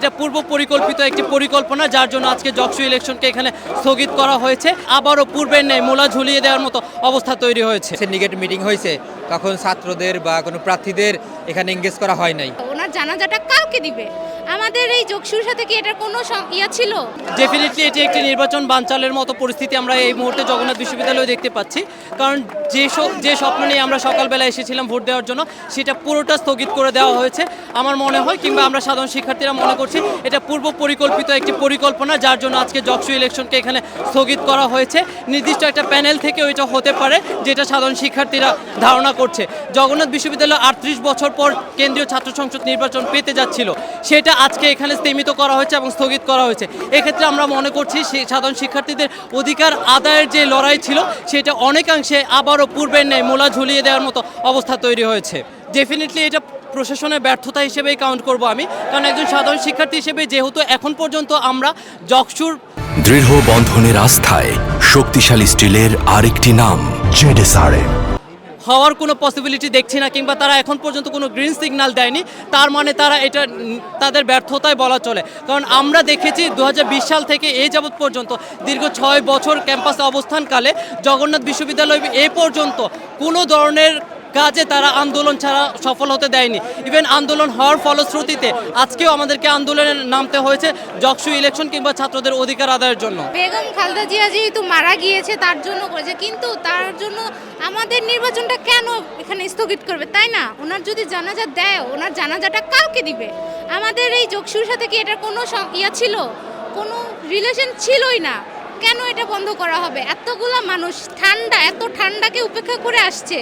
এটা পূর্ব পরিকল্পিত একটি পরিকল্পনা, যার জন্য আজকে জকসু ইলেকশনকে এখানে স্থগিত করা হয়েছে। আবারও পূর্বের ন্যায় মূলা ঝুলিয়ে দেওয়ার মতো অবস্থা তৈরি হয়েছে। সিন্ডিকেট মিটিং হয়েছে, তখন ছাত্রদের বা কোনো প্রার্থীদের এখানে এঙ্গেজ করা হয় নাই। ওনার জানাজাটা কালকে দিবে, আমাদের এই যোগসুর সাথে কি এটার কোনো ইয়া ছিল? ডেফিনেটলি এটি একটি নির্বাচন বানচালের মতো পরিস্থিতি আমরা এই মুহূর্তে জগন্নাথ বিশ্ববিদ্যালয়ে দেখতে পাচ্ছি। কারণ যে স্বপ্ন নিয়ে আমরা সকালবেলা এসেছিলাম ভোট দেওয়ার জন্য, সেটা পুরোটা স্থগিত করে দেওয়া হয়েছে। আমার মনে হয়, কিংবা আমরা সাধারণ শিক্ষার্থীরা মনে করছি, এটা পূর্ব পরিকল্পিত একটি পরিকল্পনা, যার জন্য আজকে জকসু ইলেকশনকে এখানে স্থগিত করা হয়েছে। নির্দিষ্ট একটা প্যানেল থেকে ওইটা হতে পারে, যেটা সাধারণ শিক্ষার্থীরা ধারণা করছে। জগন্নাথ বিশ্ববিদ্যালয় 38 বছর পর কেন্দ্রীয় ছাত্র সংসদ নির্বাচন পেতে যাচ্ছিল, সেটা আজকে এখানে স্তীমিত করা হয়েছে এবং স্থগিত করা হয়েছে। এক্ষেত্রে আমরা মনে করছি সাধারণ শিক্ষার্থীদের অধিকার আদায়ের যে লড়াই ছিল, সেটা অনেকাংশে আবারও পূর্বের ন্যায় মূলা ঝুলিয়ে দেওয়ার মতো অবস্থা তৈরি হয়েছে। ডেফিনেটলি এটা প্রশাসনের ব্যর্থতা হিসেবেই কাউন্ট করব আমি, কারণ একজন সাধারণ শিক্ষার্থী হিসেবে যেহেতু এখন পর্যন্ত আমরা জকসুর দৃঢ় বন্ধনের আস্থায় শক্তিশালী স্টিলের আরেকটি নাম জেডএসআরএম হওয়ার কোনো পসিবিলিটি দেখছি না, কিংবা তারা এখন পর্যন্ত কোনো গ্রিন সিগন্যাল দেয়নি। তার মানে তারা এটা তাদের ব্যর্থতায় বলা চলে। কারণ আমরা দেখেছি 2020 সাল থেকে এই যাবৎ পর্যন্ত দীর্ঘ 6 বছর ক্যাম্পাসে অবস্থানকালে জগন্নাথ বিশ্ববিদ্যালয় এ পর্যন্ত কোনো ধরনের কাজে তারা আন্দোলন ছাড়া সফল হতে দেয়নি। ইভেন আন্দোলন হওয়ার ফলশ্রুতিতে আজকেও আমাদেরকে আন্দোলনে নামতে হয়েছে জকসু ইলেকশন কিংবা ছাত্রদের অধিকার আদায়ের জন্য। বেগম খালেদা জিয়া যেহেতু মারা গিয়েছে তার জন্য করেছে, কিন্তু তার জন্য আমাদের নির্বাচনটা কেন এখানে স্থগিত করবে, তাই না? ওনার যদি জানাজা দেয়, ওনার জানাজাটা কালকে দিবে। আমাদের এই জকসুর সাথে কি এটার কোনো ইয়া ছিল? কোনো রিলেশন ছিলই না। কেন এটা বন্ধ করা হবে? এতগুলা মানুষ এত ঠান্ডাকে উপেক্ষা করে আসছে।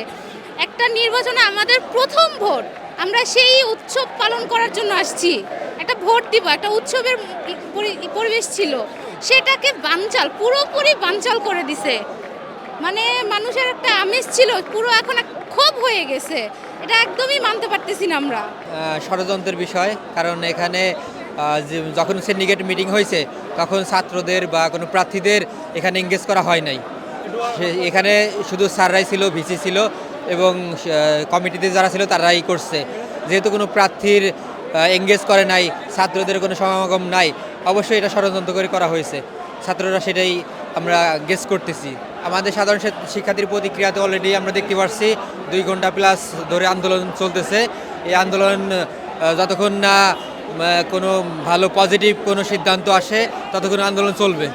একটা নির্বাচনে আমাদের প্রথম ভোট, আমরা সেই উৎসব পালন করার জন্য আসছি। একটা ভোট দিব, একটা উৎসবের পরিবেশ ছিল, সেটাকে পুরোপুরি বানচাল করে দিছে। মানে মানুষের একটা আমেজ ছিল, পুরো এখন ক্ষোভ হয়ে গেছে। এটা একদমই মানতে পারতেছি না আমরা। ষড়যন্ত্রের বিষয়, কারণ এখানে যখন সিন্ডিকেট মিটিং হয়েছে, তখন ছাত্রদের বা কোনো প্রার্থীদের এখানে এঙ্গেজ করা হয় নাই। এখানে শুধু স্যাররাই ছিল, ভিসি ছিল এবং কমিটিতে যারা ছিল তারাই করছে। যেহেতু কোনো প্রার্থীর এঙ্গেজ করে নাই, ছাত্রদের কোনো সমাগম নাই, অবশ্যই এটা ষড়যন্ত্র করে করা হয়েছে। ছাত্ররা সেটাই আমরা গেস করতেছি। আমাদের সাধারণ শিক্ষার্থীর প্রতিক্রিয়াতে অলরেডি আমরা দেখতে পাচ্ছি 2 ঘন্টা প্লাস ধরে আন্দোলন চলতেছে। এই আন্দোলন যতক্ষণ না কোনো ভালো পজিটিভ কোনো সিদ্ধান্ত আসে, ততক্ষণ আন্দোলন চলবে।